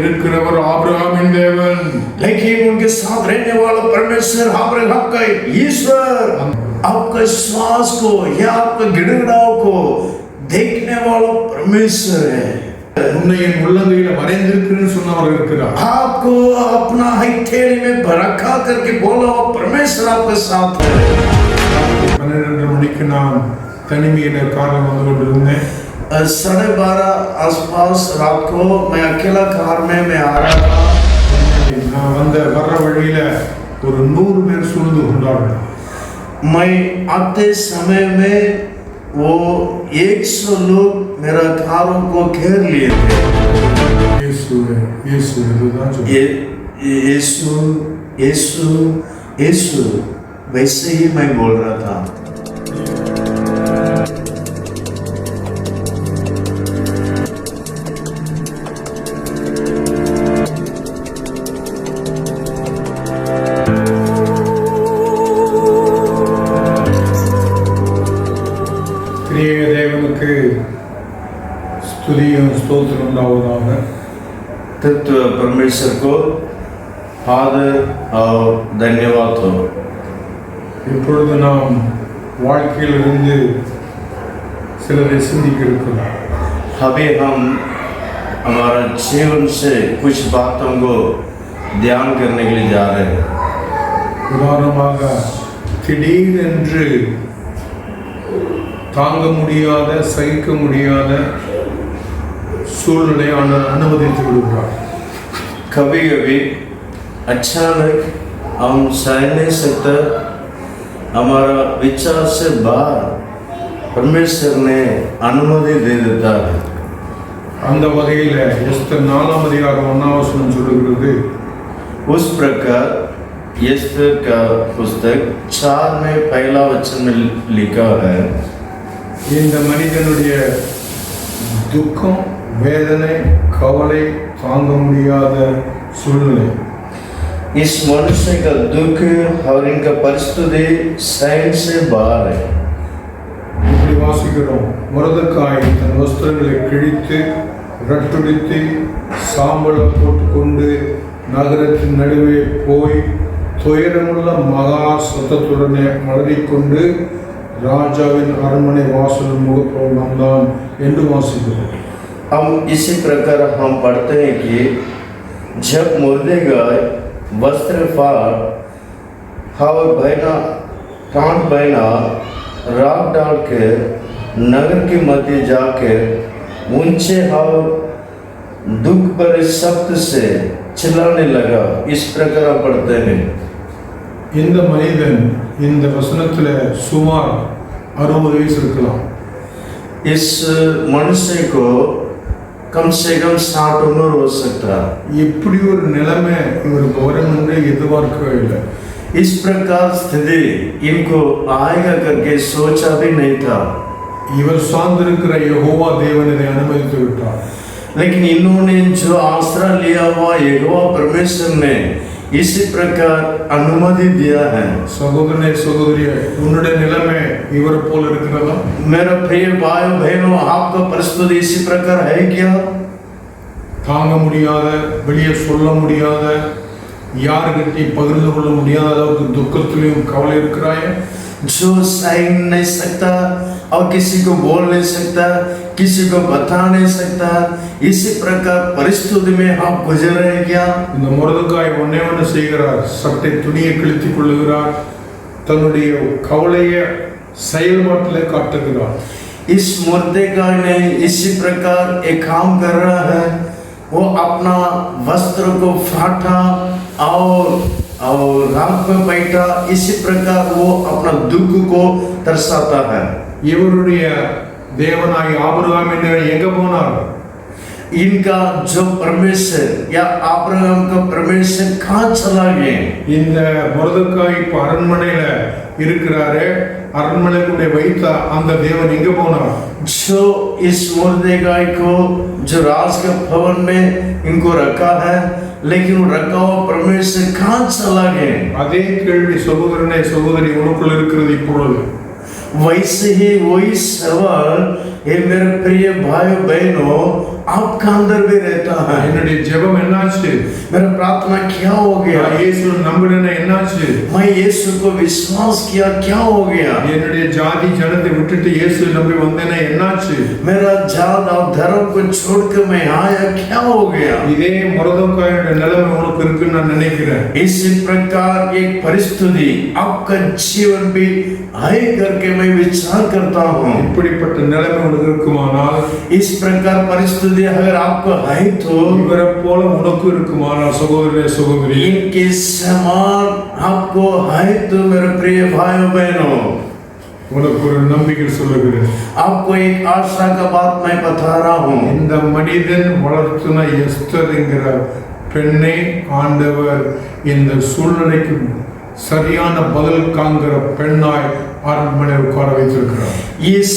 இருக்கிறவர் ஆபிரகாமின் தேவன். लेकिन उनके साथ रहने वाला परमेश्वर अब्राहम का ईश्वर आपका श्वास को या आपका गिड़गिड़ाव को देखने वाला परमेश्वर है. உன்னை என் உள்ளங்கையில வரைந்திருக்கிறேன்னு சொன்னவர் இருக்கிறார். आपको अपना हथेली में रखा करके बोला परमेश्वर आपके साथ है. 12 மணிக்கு நான் தனிமையில கார்ல வந்து கொண்டிருந்தேன். 12:30 आसपास रात को मैं अकेला कार में मैं आ रहा था. நான் வர்ற வழியில ஒரு 100 பேர் சூழ்ந்து கொண்டார்கள். मैं आते समय में वो 100 लोग मेरा कारों को घेर लिए थे. यीशु यीशु यीशु यीशु वैसे ही मैं बोल रहा था. தேவனுக்கு ஸ்துதியும் ஸ்தோத்திரம் உண்டாவதாக. तत्व परमेश्वर को आदर और धन्यवाद हो. இப்பொழுது நாம் வாழ்க்கையிலிருந்து சிலரை சிந்திக்க இருக்கிறோம். अभी हम हमारा जीवन से कुछ बातों को ध्यान करने के लिए जा रहे हैं. உதாரணமாக திடீரென்று தாங்க முடியாத சகிக்க முடியாத சூழ்நிலை அனுமதித்து விடுகிறார். कभी कभी अचानक हम सह नहीं सकते, हमारा विचार से बाहर परमेश्वर ने अनुमति दे देता है. அந்த வகையில் எஸ்தர் 4ஆம் அதிகாரம் 1ஆம் வசனம் சொல்லுகிறது, उस प्रकार एस्तर का पुस्तक 4 में पहला वचन में लिखा है, இந்த மனிதனுடைய துக்கம் வேதனை கவலை தாங்க முடியாத சூழ்நிலை. इस मनुष्य का दुख और इनका परिस्थिति सहन से बाहर है. இப்படி வாசிக்கிறோம், மொர்தெகாய் தன் வஸ்திரங்களை கிழித்து ரட்டுடித்து சாம்பலை போட்டுக்கொண்டு நகரத்தின் நடுவே போய் துயரமுள்ள மகா சத்தத்துடனே மலரிக்கொண்டு ராஜாவின் அரண்மனை வாசல் முகப்புறம் வந்தான் என்று வாசிக்கிறோம். हम इसी प्रकार हम पढ़ते हैं कि जब मुर्देगाय वस्त्र फाड़ हवा बहना कांट बहना राख डालकर नगर के मध्य जाकर ऊंचे हवा दुख भरे शब्द से चिल्लाने लगा. इस प्रकार हम पढ़ते हैं. இந்த மனிதன் இந்த வசனத்துல சுமார் 60 வயசு இருக்கலாம். इस मनुष्य को कम से कम 60 उम्र हो सकता है. இப்படி ஒரு நிலைமை இவருக்கு வரும் என்று எதிர்பார்க்கவே இல்லை. इस प्रकार स्थिति इनको आएगा करके सोचा भी नहीं था. இவர் சார்ந்திருக்கிற யெகோவா தேவன் இதை அனுமதித்து விட்டார். लेकिन इन्होंने जो आश्रय लिया हुआ यहोवा परमेश्वर ने इसी प्रकार अनुमति दिया है. சகோதரனே சகோதரியே, உன்னுடைய நிலைமை இவர் போல இருக்கிறதா? मेरा प्रिय भाई बहनों, आपका परिस्थिति इसी प्रकार है क्या? தாங்க முடியாத, வெளியே சொல்ல முடியாத, யாருக்கிட்டையும் பகிர்ந்து கொள்ள முடியாத அளவுக்கு துக்கத்திலையும் கவலை இருக்கிறாயே? जो सह नहीं सकता और किसी को बोल नहीं सकता, किसी को बता नहीं सकता, इसी प्रकार परिस्थिति में आप गुजर रहे हैं क्या? இந்த மொர்தெகாய் ஒண்ணே ஒன்று செய்கிறார், சட்டை துணியை கிழித்துக் கொள்ளுகிறார், தன்னுடைய கவலையை செயல்பாட்டிலே காட்டுகிறார். इस मुर्देगाय ने इसी प्रकार एक काम कर रहा है, वो अपना वस्त्र को फाटा और राख में बैठा. इसी प्रकार वो अपना दुख को दर्शाता है. இவருடைய தேவனாய் ஆபிரகாம் எங்க போனார்? इनका जो परमेश्वर या अब्राहम का परमेश्वर कहाँ चला गए? இந்த மொர்தெகாய் இப்ப அரண்மனையில இருக்கிறாரே, அரண்மனைக்குள்ளே வைத்த அந்த தேவன் எங்க போனார்? जो इस मुर्देगाय को जो राज के भवन में इनको रखा है, लेकिन रखा हुआ परमेश्वर कहाँ चला गए? அதே கேள்வி சகோதரனே சகோதரி உனக்குள்ள இருக்கிறது இப்பொழுது. वैसे ही वही सवाल ये मेरे प्रिय भाई बहनों आपका अंदर भी रहता है। என்னுடைய ஜெபம் என்னாச்சு? मेरा प्रार्थना क्या हो गया? நான் இயேசுவை நம்பினேன் என்னாச்சு? मैं यीशु को विश्वास किया, क्या हो गया? என்னுடைய ஜாதி ஜனத்தை விட்டுட்டு இயேசுவை நம்பி வந்தேனே என்னாச்சு? मेरा जात और धर्म को छोड़कर मैं आया, क्या हो गया? இதே மொர்தெகாயோட நிலைமை உனக்கு இருக்குன்னு நான் நினைக்கிறேன். इसी प्रकार एक परिस्थिति आपका जीवन भी है करके मैं विचार करता हूँ। இப்படிப்பட்ட நிலைமை உனக்கு இருக்குமானால், इस प्रकार परिस्थिति अगर आपको है तो இவரை போல உனக்கு இருக்குமானால் சகோதரனே சகோதரி, इनके समान आपको है तो मेरे प्रिय भाइयों बहनों, உனக்கு ஒரு நம்பிக்கை சொல்லுகிறேன். आपको एक आशा का बात मैं बता रहा हूँ। இந்த மனிதன் வளர்த்துன எஸ்தர் என்கிற பெண்ணை ஆண்டவர் இந்த சூழ்நிலைக்கு சரியான பதில் காண்கிற பெண்ணாய் அரண்மனை உட்கார வைத்திருக்கிறார். इस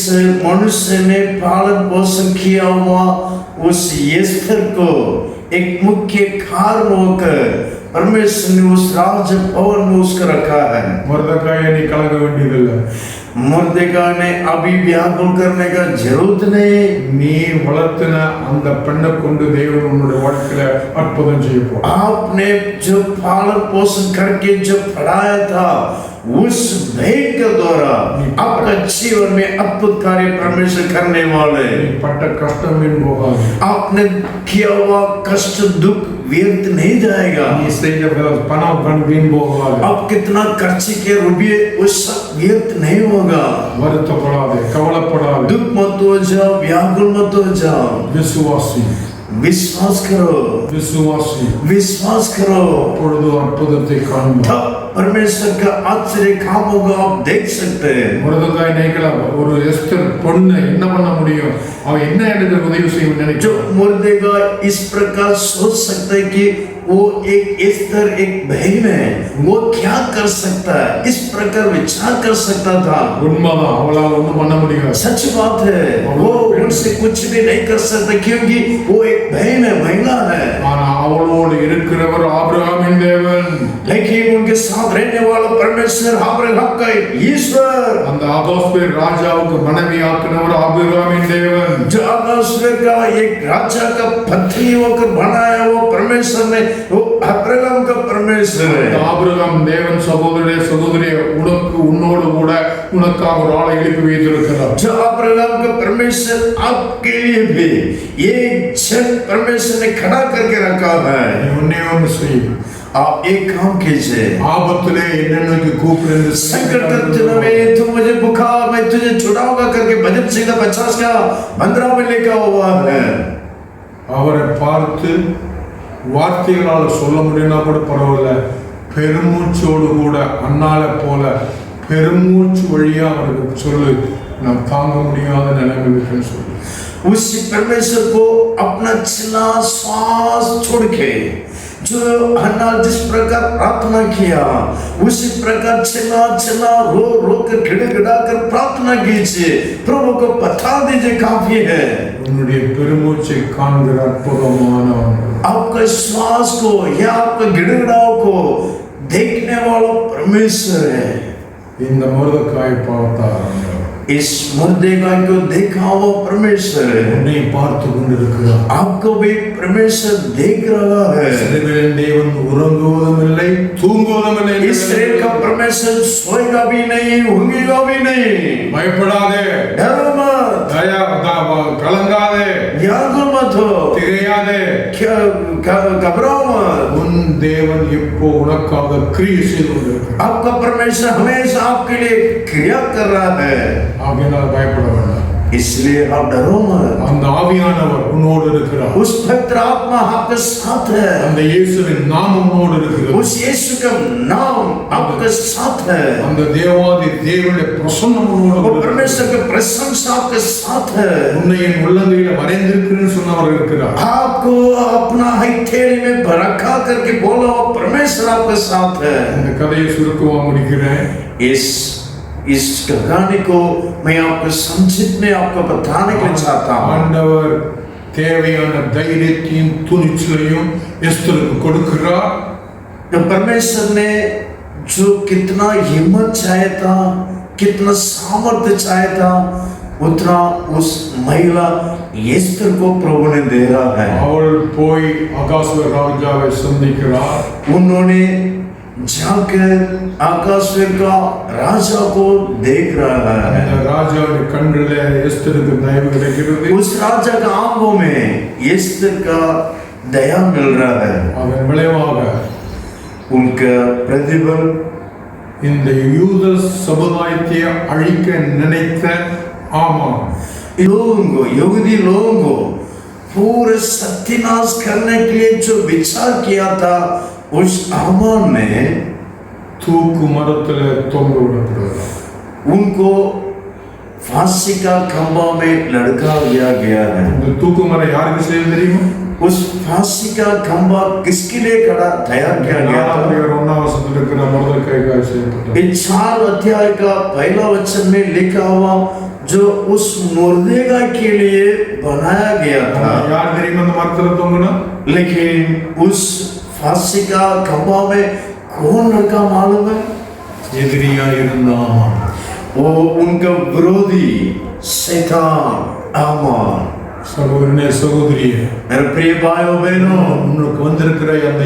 मनुष्य ने पालन पोषण किया हुआ उस एस्थर को एक मुख्य कारण होकर परमेश्वर ने उस राज भवन में उसको रखा है। மொர்தெகாயை நீ கலங்க வேண்டியதில்லை. मुर्देगाय ने अभी व्याकुल करने का जरूरत नहीं। நீ வளர்த்தின அந்த பெண்ணை கொண்டு தேவன் உன்னுடைய வாழ்க்கையில அற்புதம் செய்ய போறார். आपने जो पालन पोषण करके जो पढ़ाया था उस भेद के द्वारा आपका जीवन में अद्भुत कार्य परमेश्वर करने वाले। நீ பட்ட கஷ்டம் வீண் போகாது. आपने किया हुआ कष्ट दुख व्यर्थ नहीं जाएगा। நீ செய்த பணம் கண் வீண் போகாது. आप कितना खर्च के रुपये उस सब व्यर्थ नहीं होगा। வருத்தப்படாதே, கவலைப்படாதே. दुख मत हो जाओ, व्याकुल मत हो जाओ। விசுவாசி, विश्वास करो, விசுவாசி. विश्वास करो, அப்பொழுது அற்புதத்தை காண்பார். तब परमेश्वर का आश्चर्य कामों को आप देख सकते हैं। மொர்தெகாய் நினைக்கலாம், ஒரு எஸ்தர் பொண்ணு என்ன பண்ண முடியும், அவ என்ன எனக்கு உதவி செய்யும் जो நினைச்சோம். मुर्देगाय इस प्रकार सोच सकते हैं कि वो एक एस्थर एक बहन है, वो क्या कर सकता है, इस प्रकार विचार कर सकता था। உண்மைதான், அவளால் ஒண்ணும் பண்ண முடியாது. सच बात है, वो उनसे कुछ भी नहीं कर सकता क्योंकि वो एक बहन है, महिला है। ஆனா அவளோடு இருக்கிறவர் ஆபிரகாமின் தேவன். लेकिन उनके साथ रहने वाला परमेश्वर अब्राहम का ईश्वर, அந்த आगोस्पेर ராஜாவுக்கு மனைவி ஆக்கினவர் ஆபிரகாமின் தேவன். जो अब्राहम का एक राजा का पत्नी होकर बनाया वो परमेश्वर ने, वो अब्राहम का परमेश्वर है। ஆபிரகாம் தேவன் சகோதரரே சகோதரியே, உனக்கு உன்னோடு கூட உனக்காக ஒரு ஆளை எழுப்பி வைத்திருக்கிறார். जो अब्राहम का परमेश्वर आपके लिए भी एक जन परमेश्वर ने खड़ा करके रखा है। நீ ஒண்ணே ஒன்று செய். आप एक काम कीजिए, ஆபத்திலே என்ன நோக்கி கூப்பிடு. संकट के दिनों में तुम मुझे बुखार, मैं तुझे छुड़ाऊंगा करके भजन संहिता 50 का 15 में लिखा हुआ है। அவரை பார்த்து வார்த்தைகளால் சொல்ல முடியும்னா கூட பரவாயில்ல, பெருமூச்சோடு கூட அண்ணாலை போல பெருமூச்சு வழியா அவருக்கு சொல்லு, நான் தாங்க முடியாத நிலைமை இருக்குன்னு சொல்லு. उसी परमेश्वर को अपना छिला श्वास छोड़ के जो हन्ना जिस प्रकार प्रार्थना किया उसी प्रकार छिला छिला रो रो कर गिड़गिड़ा कर प्रार्थना कीजिए, प्रभु को बता दीजिए काफी है। உன்னுடைய பெருமூச்சை காண்கிற அற்புதமானவன், आपका श्वास को या आपका गिड़गिड़ाव को देखने वाला परमेश्वर है। இந்த மொர்தெகாயை பார்த்தார். इस मुर्देगाय को देखा वो परमेश्वर है। உன்னை பார்த்து கொண்டிருக்கிறார். आपको भी परमेश्वर देख रहा है। இஸ்ரவேலின் தேவன் உறங்குவதும் இல்லை, தூங்குவதும் இல்லை. इस्राएल का परमेश्वर सोएगा भी नहीं, ऊँगेगा भी नहीं। பயப்படாதே, डरो मत, கலங்காதே, व्याकुल मत हो, திகையாதே. घबराओ मत। உன் தேவன் இப்போ உனக்காக கிரியை செய்து கொண்டிருக்கிறார். आपका परमेश्वर हमेशा आपके लिए क्रिया कर रहा है, ஆகையினால் பயப்பட வேண்டாம். इसलिए आप डरो मत। அந்த ஆவியானவர் உன்னோடு இருக்கிறார். उस पवित्र आत्मा आपके साथ है, அந்த இயேசுவின் நாமம் உன்னோடு இருக்கிறது. उस यीशु का नाम आपके साथ है, அந்த தேவாதி தேவனுடைய பிரசன்னம் உன்னோடு वो இருக்கிறது. परमेश्वर की प्रशंसा आपके साथ है। உன்னை என் உள்ளங்கையில வரைந்திருக்கிறேன்னு சொன்னவர் இருக்கிறார். आपको अपना हथेली में रखा करके बोला वो परमेश्वर आपके साथ है। இந்த கதையை சுருக்கமா முடிக்கிறேன். इस कहानी को मैं आपको संक्षिप्त में आपको बताने के लिए चाहता हूँ। ஆண்டவர் தேவையான தைரியத்தையும் துணிச்சலையும் எஸ்தருக்கு கொடுக்கிறார். परमेश्वर ने जो कितना हिम्मत चाहे था, कितना सामर्थ्य चाहे था, उतना उस महिला एस्तर को प्रभु ने दे रहा है। அவள் போய் அகாஸ்வர ராஜாவை சந்திக்கிறார். उन्होंने जाकर आकाश्वर का राजा को देख रहा है। அந்த ராஜாவின் கண்களிலே எஸ்தருக்கு தயவு கிடைக்கிறது. उस राजा का आंखों में एस्तर का दया मिल रहा है। அதன் விளைவாக उनका प्रतिबल இந்த யூத சமுதாயத்தை அழிக்க நினைத்த ஆமான் लोगों को, यहूदी लोगों को पूरे सत्यानाश करने के लिए जो विचार किया था, उस आमान ने தூக்கு மரத்துல தொங்க விடப்படுகிறார். उनको फांसी का खंभा में लटका दिया गया है। இந்த தூக்கு மரம் யாருக்கு செய்ய தெரியுமா? उस फांसी का खंभा किसके लिए खड़ा तैयार किया गया था? 1 வசனத்தில் இருக்கிற மொர்தெகாய்க்காக செய்யப்பட்டது. इन 4 अध्याय का पहला वचन में लिखा हुआ जो उस मुर्देगा के लिए बनाया गया था। யார் தெரியுமா அந்த மரத்துல தொங்குனா? लेकिन उस फांसी का खंभा में कौन लड़का मालूम है? எதிரியா இருந்த ஆமான். वो उनका विरोधी शैतान आमान। சகோதரனே சகோதரியே, मेरे प्रिय भाइयों बहनों, உனக்கு வந்திருக்கிற அந்த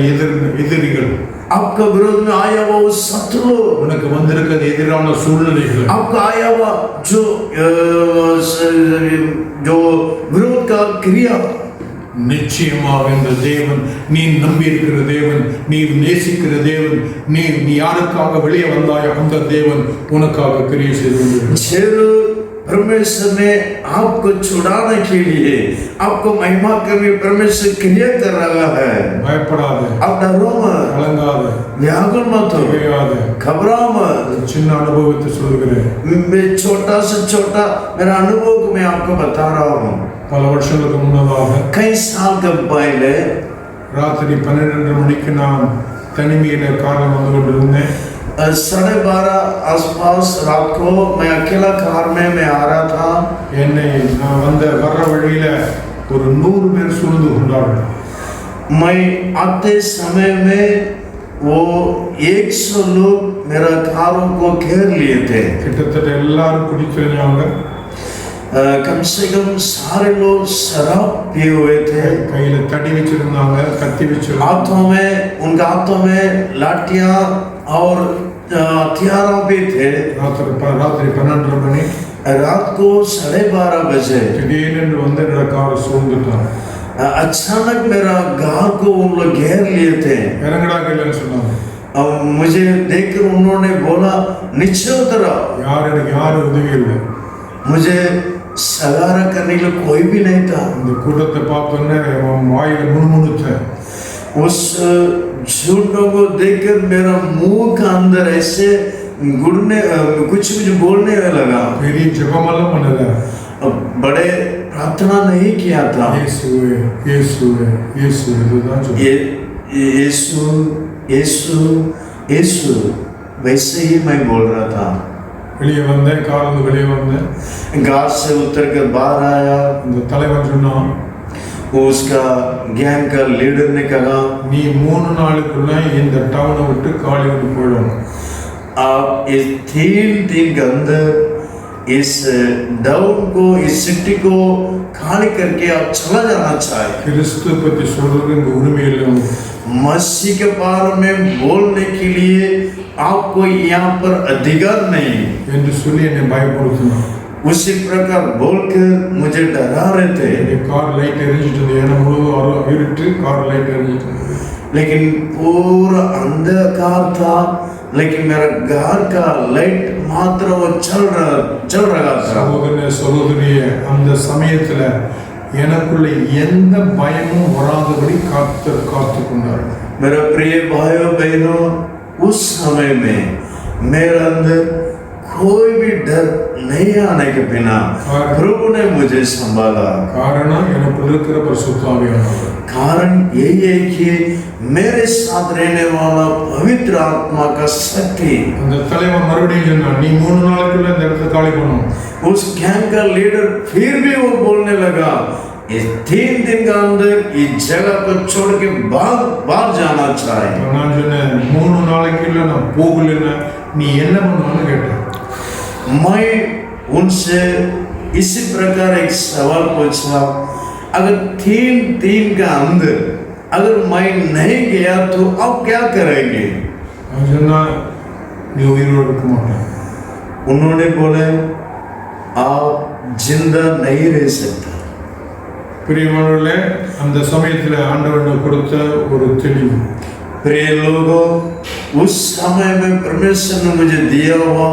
எதிரிகள், आपका विरोध में आया हुआ वो शत्रु, உனக்கு வந்திருக்கிற எதிரான சூழ்நிலைகள், आपका आया हुआ जो विरोध का क्रिया, நிச்சயமாக இந்த தேவன், நீ நம்பி இருக்கிற தேவன், நீ நேசிக்கிற தேவன், நீ யாருக்காக வெளியே வந்தாயோ அந்த தேவன் உனக்காக கிரியை செய்து परमेश्वर ने आपको छुड़ाने के लिए, आपको महिमा करने परमेश्वर क्रिया कर रहा है। பயப்படாத, आप डरो मत, கலங்காத, व्याकुल मत हो, घबराओ मत। சின்ன அனுபவத்தை சொல்கிறேன். मैं छोटा से छोटा मेरा अनुभव को मैं आपको बता रहा हूँ। பல வருஷங்களுக்கு முன்னதாக कई साल के पहले ராத்திரி 12 மணிக்கு நான் தனிமையில காரில் வந்து கொண்டிருந்தேன். 12:30 आसपास रात को मैं अकेला कार में मैं आ रहा था। என்னை நான் வர்ற வழியில ஒரு 100 பேர் சூழ்ந்து கொண்டார்கள். मैं आते समय में वो 100 लोग मेरा कारों को घेर लिए थे। கிட்டத்தட்ட எல்லாரும் குடிச்சிருந்தாங்க. कम से कम सारे लोग शराब पिए हुए थे। கையில தடி வச்சிருந்தாங்க, கத்தி வச்சிருந்தாங்க. हाथों में, उनके हाथों में लाठियां और हथियार भी थे। ராத்திரி 12 மணி, रात को 12:30 बजे திடீரென்று வந்து என்னோட காரை சூழ்ந்துட்டாங்க. अचानक मेरा गार को उन लोग घेर लिए थे। இறங்கடா கையிலன்னு சொன்னாங்க. मुझे देखकर उन्होंने बोला नीचे उतर आओ। யாரும் உதவி இல்லை. मुझे सहारा करने के लिए कोई भी नहीं था। இந்த கூட்டத்தை பார்த்தோன்னே வாயில முணுமுணுத்தேன். उस झूठों को देखकर मेरा मुंह का अंदर ऐसे गुड़ने कुछ बोलने लगा। பெரிய ஜெபமெல்லாம் பண்ணல. बड़े प्रार्थना नहीं किया था। இயேசுவே இயேசுவே இயேசுவே இதுதான் சொன்னேன். यीशु यीशु यीशु वैसे ही मैं बोल रहा था। வெளியே வந்தேன், காரிலிருந்து வெளியே வந்தேன். गार से उतर कर बाहर आया। இந்த தலைவன் சொன்னான், उसका गैंग का लीडर ने कहा, நீ 3 நாளுக்குள்ள இந்த டவுனை விட்டு காலி விட்டு போயிடணும். आप इस 3 दिन के अंदर इस टाउन को, इस सिटी को खाली करके आप चला जाना चाहिए। கிறிஸ்து பற்றி சொல்றது இங்க உரிமை இல்லை. मसीह के बारे में बोलने के लिए आपको यहाँ पर अधिकार नहीं என்று சொல்லி என்னை பயப்படுத்தினான். उसी प्रकार बोलकर मुझे डरा रहे थे। கார் லைட் எரிஞ்சிட்டு ஏன்னா முழுவதும் இருட்டு, கார் லைட் எரிஞ்சிட்டு. लेकिन पूरा अंधकार था, लेकिन मेरा घर का लाइट मात्र वो चल रहा था। சகோதரனே சகோதரியே, அந்த சமயத்துல எனக்குள்ள எந்த பயமும் வராதபடி காத்து கொண்டார். मेरा प्रिय भाइयों बहनों, उस समय में मेरे अंदर कोई भी डर नहीं आने के बिना प्रभु ने मुझे संभाला। காரணம் எனக்குள்ள இருக்கிற பரிசுத்த ஆவியானவர். कारण यही है कि मेरे साथ रहने वाला पवित्र आत्मा का शक्ति। அந்த தலைவன் மறுபடியும் சொன்னான், நீ 3 நாளுக்குள்ள இந்த இடத்தை காலி பண்ணணும். उस गैंग का लीडर फिर भी वो बोलने लगा, इस 3 दिन के अंदर इस जगह को छोड़ के बाहर जाना चाहिए। நான் சொன்னேன், 3 நாளைக்குள்ள நான் போகலன்னா நீ என்ன பண்ணுவான்னு கேட்டேன். मैं उनसे इसी प्रकार एक सवाल पूछा, अगर तीन का अंदर अगर मैं नहीं गया तो अब क्या करेंगे? அவன் சொன்னா நீ உயிரோடு இருக்க மாட்டேன். उन्होंने बोले आप जिंदा नहीं रह सकते. பிரியமானவர்களே, அந்த சமயத்தில் ஆண்டவன் கொடுத்த ஒரு தெளிவு. प्रिय लोगों, उस समय में परमेश्वर ने मुझे दिया हुआ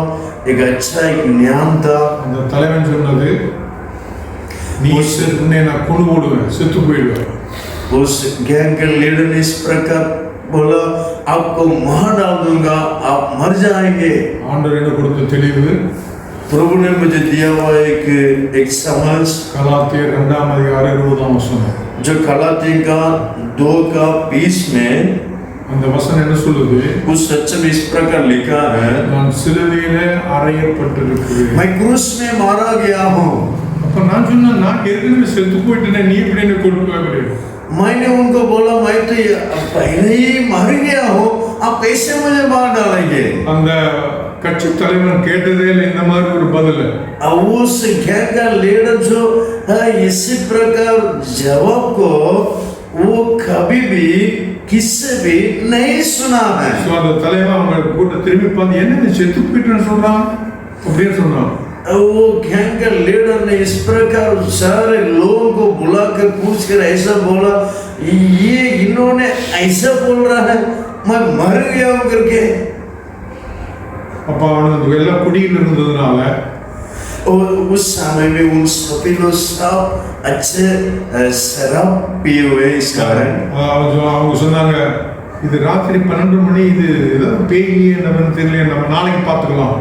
एक अच्छा एक ज्ञान था. அந்த தலைவன் சொன்னது, நீ உன்னை நான் கொண்டு போடுவேன், செத்து போயிடுவேன். उस गैंग के लीडर ने इस प्रकार बोला, आपको मार डाल दूंगा, आप मर जाएंगे. ஆண்டவர் எனக்கு கொடுத்த தெளிவு, प्रभु ने मुझे दिया हुआ एक समझ. கலாத்தியர் 2:20 जो गलातियों का 2:20 में அந்த வசனம் என்ன சொல்லுது? उस सच में इस प्रकार लिखा है, நான் சிலுவையிலே அறையப்பட்டிருக்கிறேன். मैं क्रूस में मारा गया हूँ. அப்ப நான் சொன்னேன், நான் ஏற்கனவே செத்து போயிட்டேனே, நீ எப்படி என்ன கொண்டு போய் முடியும்? मैंने उनको बोला, मैं तो पहले ही मर गया हूँ, आप कैसे मुझे मार डालेंगे? அந்த கட்சி தலைவன் கேட்டதே இல்லை இந்த மாதிரி ஒரு பதில். उस गैंग का लीडर जो इसी प्रकार जवाब को वो कभी भी किससे भी नहीं सुना है. சோ அந்த தலைவன் அவங்க கூட்ட திரும்பி பார்த்து, என்ன நீ செத்து போயிட்டேன்னு சொல்றான் அப்படின்னு சொன்னான். वो गैंग का लीडर ने इस प्रकार सारे लोगों को बुलाकर पूछकर ऐसा बोला, ये इन्होंने ऐसा बोल रहा है मैं मर गया हूं करके. அப்ப அவனுக்கு எல்லாம் குடியில் இருந்ததுனால उस समय में उन सभी लोग सब अच्छे शराब पिए हुए इस कारण அவங்க சொன்னாங்க, இது ராத்திரி 12 மணி, இது ஏதாவது பேய் என்னன்னு தெரியல, நம்ம நாளைக்கு பார்த்துக்கலாம்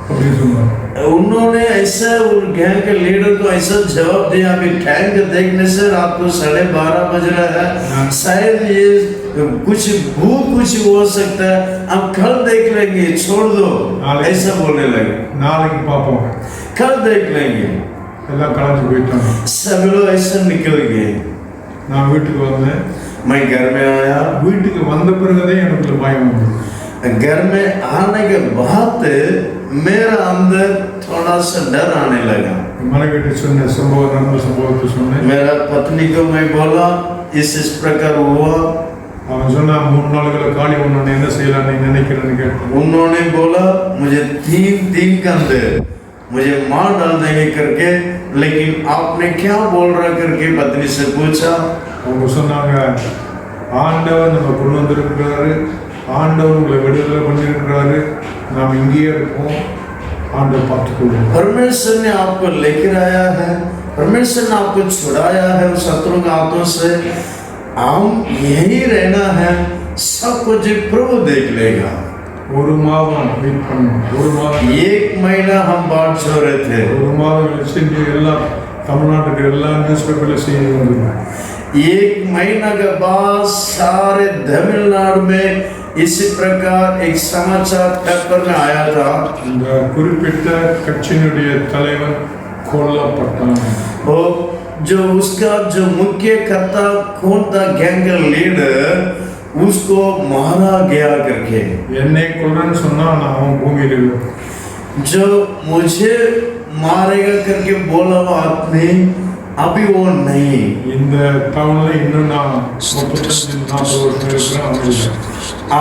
அப்படின்னு சொன்னாங்க. उन्होंने ऐसा उन गैंग के लीडर को ऐसा जवाब दिया, अभी टाइम को देखने से रात को 12:30 बज रहा है, शायद ये कुछ भूख कुछ हो सकता है, हम कल देख लेंगे, छोड़ दो. ऐसा बोलने लगे, நாளைக்கு பார்ப்போம், कल देख लेंगे. எல்லாம் கலந்து போயிட்டாங்க. सब लोग ऐसा निकल गए. நான் வீட்டுக்கு வந்தேன். मैं घर में आया. வீட்டுக்கு வந்த பிறகுதான் எனக்கு பயம் வந்தது. घर में आने के बाद मेरा अंदर थोड़ा सा डर आने लगा. மனைவிட்டு சொன்ன சம்பவத்தை சொன்னேன். मेरा पत्नी को मैं बोला, इस प्रकार हुआ. அவன் சொன்னா, 3 நாளுக்குள்ள காலி பண்ணணும், என்ன செய்யலாம் நீ நினைக்கிறேன்னு கேட்டேன். उन्होंने बोला, मुझे 3 दिन के अंदर मुझे मार डाल देंगे करके, लेकिन आपने क्या बोल रहा करके पत्नी से पूछा. அவங்க சொன்னாங்க, ஆண்டவர் நம்ம கொண்டு வந்திருக்கிறாரு, ஆண்டவர் உங்களை விடுதலை பண்ணியிருக்கிறாரு, நாம் இங்கேயே இருப்போம், ஆண்டவர் பார்த்துக்கொள்வோம். परमेश्वर ने आपको लेकर आया है, परमेश्वर ने आपको छुड़ाया है उस शत्रु के हाथों से, हम यही रहना है, सब कुछ प्रभु देख लेगा. ஒரு மாதம் வெயிட் பண்ணோம். ஒரு மாதம் 1 महीना हम बाट जो रहे थे. ஒரு மாதம் கழிச்சு எல்லாம் தமிழ்நாட்டுக்கு எல்லா நியூஸ் பேப்பர்ல செய்தி வந்தது. 1 महीना के बाद सारे तमिलनाडु में इसी प्रकार एक समाचार पेपर में आया था. இந்த குறிப்பிட்ட கட்சியினுடைய தலைவன் கொல்லப்பட்டான். और जो उसका जो मुख्य कर्ता कौन था, गैंग का लीडर, उसको मारा गया करके. என்னை கொல்றன்னு சொன்னா நான் அவன் பூமியில இல்லை. जो मुझे मारेगा करके बोला वो आदमी अभी वो नहीं. இந்த டவுன்ல இன்னும் நான் 35-40 வருஷம் இருக்கிறேன். அவன் இல்லை.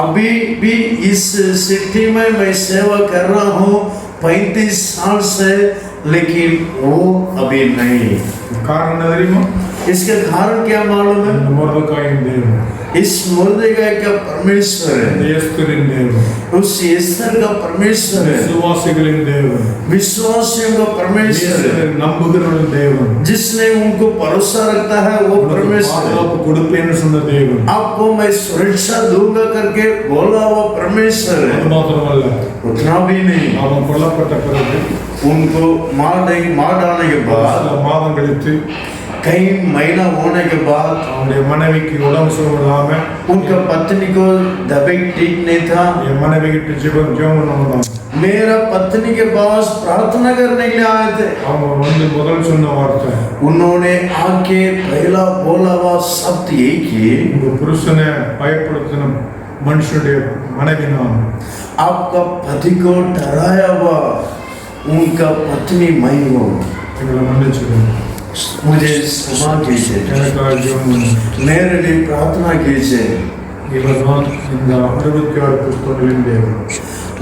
अभी भी इस सिटी में मैं सेवा कर रहा हूँ 35 साल से, लेकिन वो अभी नहीं. காரணம் என்ன தெரியுமா? इसका कारण क्या मालूम है? இந்த மொர்தெகாயின் தேவன், इस मुर्देगाय का परमेश्वर है, எஸ்தரின் தேவன், उस एस्तर का परमेश्वर है, விசுவாசிகளின் தேவன், विश्वासियों का परमेश्वर है, நம்புகிறவர்கள் தேவன், जिसने उनको भरोसा रखता है वो परमेश्वर है. பாதுகாப்பு கொடுப்பேன்னு சொன்ன தேவன். आपको मैं सुरक्षा दूंगा करके बोला वो परमेश्वर है. அது மாத்திரமல்ல, उतना भी नहीं, அவன் கொல்லப்பட்ட பிறகு उनको मार डालने के बाद சில மாதம் கழித்து कई महीना होने के बाद அவனுடைய மனைவிக்கு உடம்பு சுகமில்லாம, उनका पत्नी को तबीयत ठीक नहीं था. என் மனைவி கிட்ட ஜெபம் பண்ணான். मेरा पत्नी के पास प्रार्थना करने के लिए आए थे. அவங்க வந்து முதல் சொன்ன வார்த்தை, उन्होंने आके पहला बोला हुआ शब्द यही कि உங்க புருஷனை பயப்படுத்தின மனுஷனுடைய மனைவி நான். आपका पति को डराया हुआ उनका पत्नी मैं हूँ. எங்களை மன்னிச்சுக்கணும். मुझे क्षमा कीजिए, எனக்காக ஜெபம் பண்ணுங்க. मेरे लिए प्रार्थना कीजिए। இவர்தான் இந்த 66 புத்தகங்களின் தேவன்.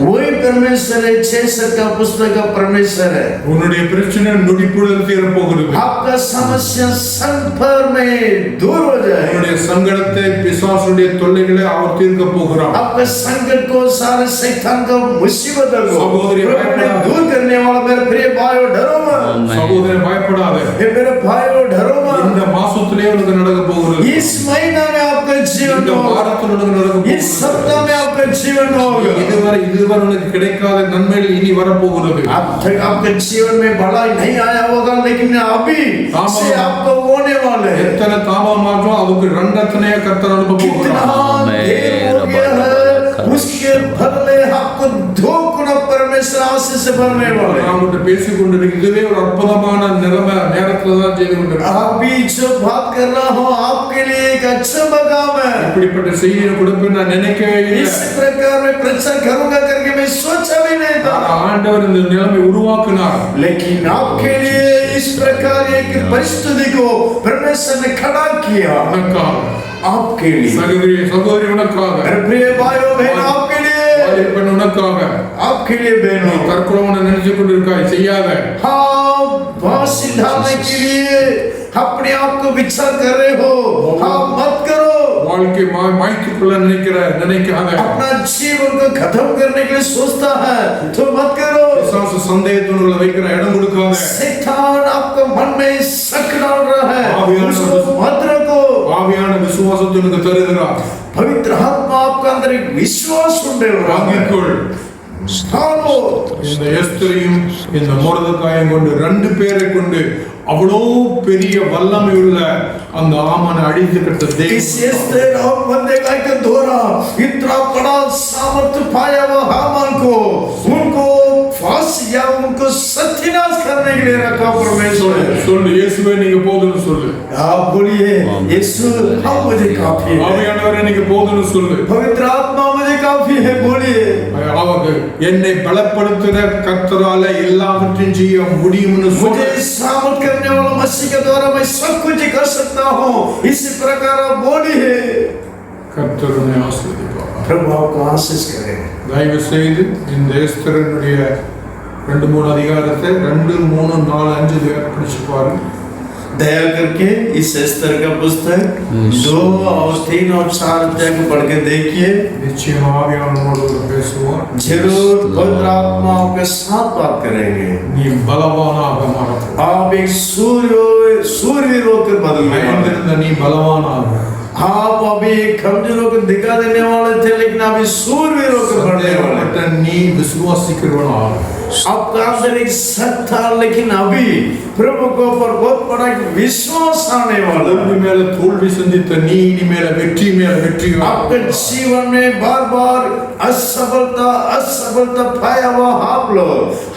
वही परमेश्वर है, 66 का पुस्तक का परमेश्वर है। உன்னுடைய பிரச்சனை நொடிப்புடன் தீரப்போகிறது. आपका समस्या क्षण भर में दूर हो जाए। உன்னுடைய சங்கடத்தை, பிசாசுடைய தொல்லைகளை அவர் தீர்க்க போகிறார். आपका संकट को, सारे शैतान को, मुसीबत को सहोदरी दूर करने वाला मेरे प्रिय भाइयों, डरो मत। சகோதரன் பயப்படாதே. ये मेरे भाइयों, डरो मत। இந்த மாசத்திலே உனக்கு நடக்க போகிறது. इस महीना में आपका जीवन இந்த होगा, வாரத்தில் உனக்கு நடக்க इस போகிறது. सप्ताह में आपका जीवन होगा। இதுவரை உனக்கு கிடைக்காத நன்மைகள் இனி வரப்போகிறது. अब तक आपके जीवन में भलाई नहीं आया होगा, लेकिन अभी से आपको होने वाले हैं। எத்தனை தாமதமாச்சோ அதுக்கு ரெண்டத்தனைய கர்த்தர் அனுப்ப कितना போகிறார். देर हो गया है, उसके बदले आपको दो गुना परमेश्वर आशीष से भरने वाले। நான் உங்கள்கிட்ட பேசிக் கொண்டிருக்கிறேன். இதுவே ஒரு அற்புதமான நேரத்துல தான் செய்து கொண்டிருக்கிறேன். अभी जो बात कर रहा हूँ आपके लिए एक अच्छा मकाम है। இப்படிப்பட்ட செய்தியை கொடுப்பேன் நான் நினைக்கவே இல்லை. इस प्रकार में प्रचार करूंगा करके मैं सोचा भी नहीं था, ஆண்டவர் இந்த நிலைமை உருவாக்கினார். लेकिन आपके लिए इस प्रकार एक परिस्थिति को परमेश्वर ने खड़ा किया। உனக்காக, आपके लिए சகோதரி உனக்காக, मेरे प्रिय भाइयों बहनों, आपके लिए, பெண் உனக்காக. आपके लिए बहनों, தற்கொலை நினைச்சு கொண்டிருக்காய், செய்யாத. हाँ फांसी डालने के लिए अपने आप को विचार कर रहे हो, हाँ मत करो। வாழ்க்கை மாய்த்து கொள்ள நினைக்காத. अपना जीवन को खत्म करने के लिए सोचता है तो मत करो। பிசாசு சந்தேகத்துகளை வைக்கிற இடம் கொடுக்காத. शैतान आपको मन में शक डाल रहा है, उसको मत रखो। ஆவியான விசுவாசத்தை உனக்கு தருகிறார். पवित्र आत्मा आपका अंदर एक विश्वास उंडे வாங்கிக்கொள். இந்த எஸ்தரையும் இந்த மொர்தெகாயும் கொண்டு, ரெண்டு பேரை கொண்டு அவ்வளோ பெரிய வல்லமை உள்ள அந்த ஆமானை அழித்து கட்ட इतना बड़ा सामर्थ्य पाया वो हामान को, उनको फांसी या उनको सत्यानाश करने के लिए रखा परमेश्वर। சொல்லு இயேசுவே நீங்க போதும்னு சொல்லு. आप बोलिए यीशु हम मुझे काफी है। ஆவியானவரே நீங்க போதும்னு சொல்லு. पवित्र आत्मा मुझे काफी है बोलिए। என்னை பலப்படுத்துற கர்த்தரால எல்லாவற்றையும் செய்ய முடியும்னு சொல்லு. मुझे सामर्थ करने वाला मसीह के द्वारा मैं सब कुछ कर सकता हूँ, इसी प्रकार आप बोलिए। கர்த்தர் உன்னை ஆசீர்வதிப்பார். प्रभु आपको आशीष करे। தயவு செய்து இந்த எஸ்தரினுடைய 2-3 அதிகாரத்தை 2, 3, 4, 5 படிச்சு பாருங்க. दया करके इस एस्तर का पुस्तक 2 और 3 और 4 अध्याय को पढ़ के देखिए। நிச்சயம் ஆவியானவரோடு பேசுவார். जरूर पवित्र आत्मा आपके साथ बात करेंगे। நீ பலவானாக மாறப்போ. आप एक सूर्यवीर होकर बदलने वाले। நீ பலவானாக. आप अभी कमजोरों को दिखा देने वाले थे, लेकिन अभी सूरवीर होकर बढ़ने वाले। நீ விசுவாசிக்கிறவனாக. आपका अंदर एक शक था, लेकिन अभी प्रभु के ऊपर बहुत बड़ा एक विश्वास आने वाला। மேல தோல்வி சந்தித்த நீ இனிமேல வெற்றி மேல வெற்றி. आपके जीवन में बार बार असफलता पाया हुआ आप लोग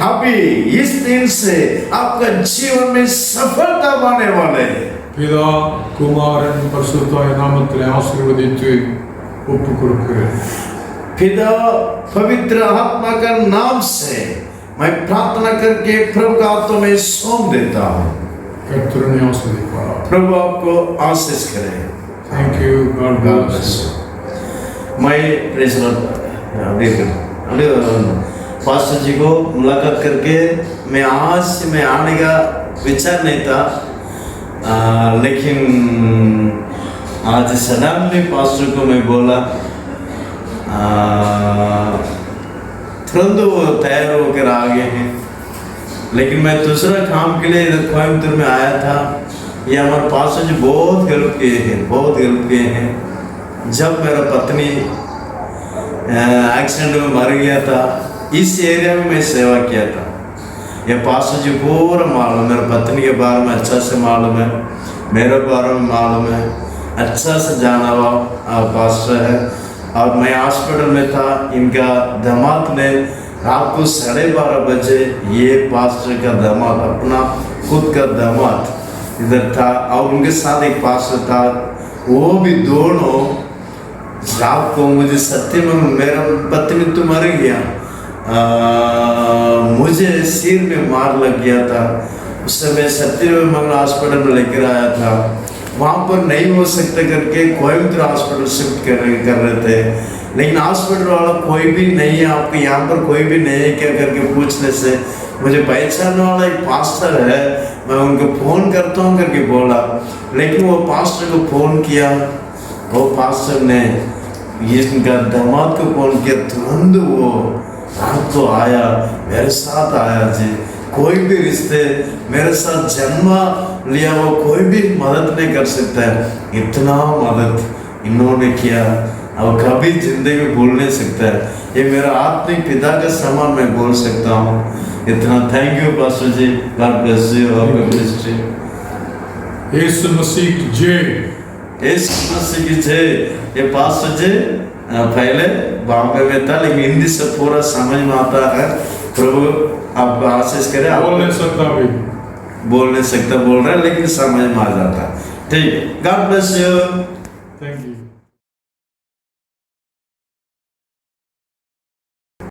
अभी इस दिन से आपका जीवन में सफलता पाने वाले। பிதா குமாரன் பரிசுத்தாய நாமத்திலே ஆசீர்வதித்து ஒப்புக் கொடுக்கிறேன். पिता पवित्र आत्मा का नाम से मैं प्रार्थना करके प्रभु का हाथों में सौंप देता हूँ। கர்த்தரை ஆசீர்வதிப்பார். प्रभु आपको आशीष करे। Thank you. God bless you. मैं प्रेस पास्टर जी को मुलाकात करके मैं आज से मैं आने का विचार नहीं था, लेकिन आज सडनली पास्टर को मैं बोला, तुरंत वो तैयार होकर आ गए हैं। लेकिन मैं दूसरा काम के लिए इधर कोयम्बतूर में आया था। ये हमारे पास्टर जी बहुत हेल्प किए हैं। जब मेरा पत्नी एक्सीडेंट में मर गया था, इस एरिया में मैं सेवा किया था। ये पास्टर जी पूरा मालूम, मेरे पत्नी के बारे में अच्छा से मालूम है, मेरे बारे में मालूम है, अच्छा से जाना हुआ पास्टर है। और मैं हॉस्पिटल में था, इनका दामाद ने रात को 12:30 बजे ये पास्टर का दामाद, अपना खुद का दामाद इधर था, और उनके साथ एक पास्टर था। वो भी दोनों रात को मुझे सत्य में मेरा पत्नी तो मर गया, मुझे सिर में मार लग गया था। उस समय सत्यमंगल हॉस्पिटल में लेकर आया था। वहाँ पर नहीं हो सकता करके कोयम्बतूर हॉस्पिटल शिफ्ट कर रहे थे, लेकिन हॉस्पिटल वाला कोई भी नहीं है, आपके यहाँ पर कोई भी नहीं है क्या करके पूछने से मुझे पहचानने वाला एक पास्टर है, मैं उनको फ़ोन करता हूँ करके बोला। लेकिन वो पास्टर को फ़ोन किया, वो पास्टर ने इनका दामाद को फ़ोन किया, तुरंत वो रात को आया, मेरे साथ आया जी। कोई भी रिश्ते मेरे साथ जन्म लिया वो कोई भी मदद नहीं कर सकता है, इतना मदद इन्होंने किया अब कभी जिंदगी में भूल नहीं सकता है। ये मेरा आत्मिक पिता का समान मैं बोल सकता हूँ। इतना thank you pastor ji, God bless you और मिनिस्ट्री। यीशु मसीह की जय। यीशु मसीह की जय। ये पास्टर जी पहले बॉम्बे में था, लेकिन हिंदी से पूरा समझ में आता है। प्रभु आप आशीष करें। बोल नहीं सकता भी, बोल नहीं सकता बोल रहा है, लेकिन समझ में आ जाता है। ठीक, God bless you. Thank you.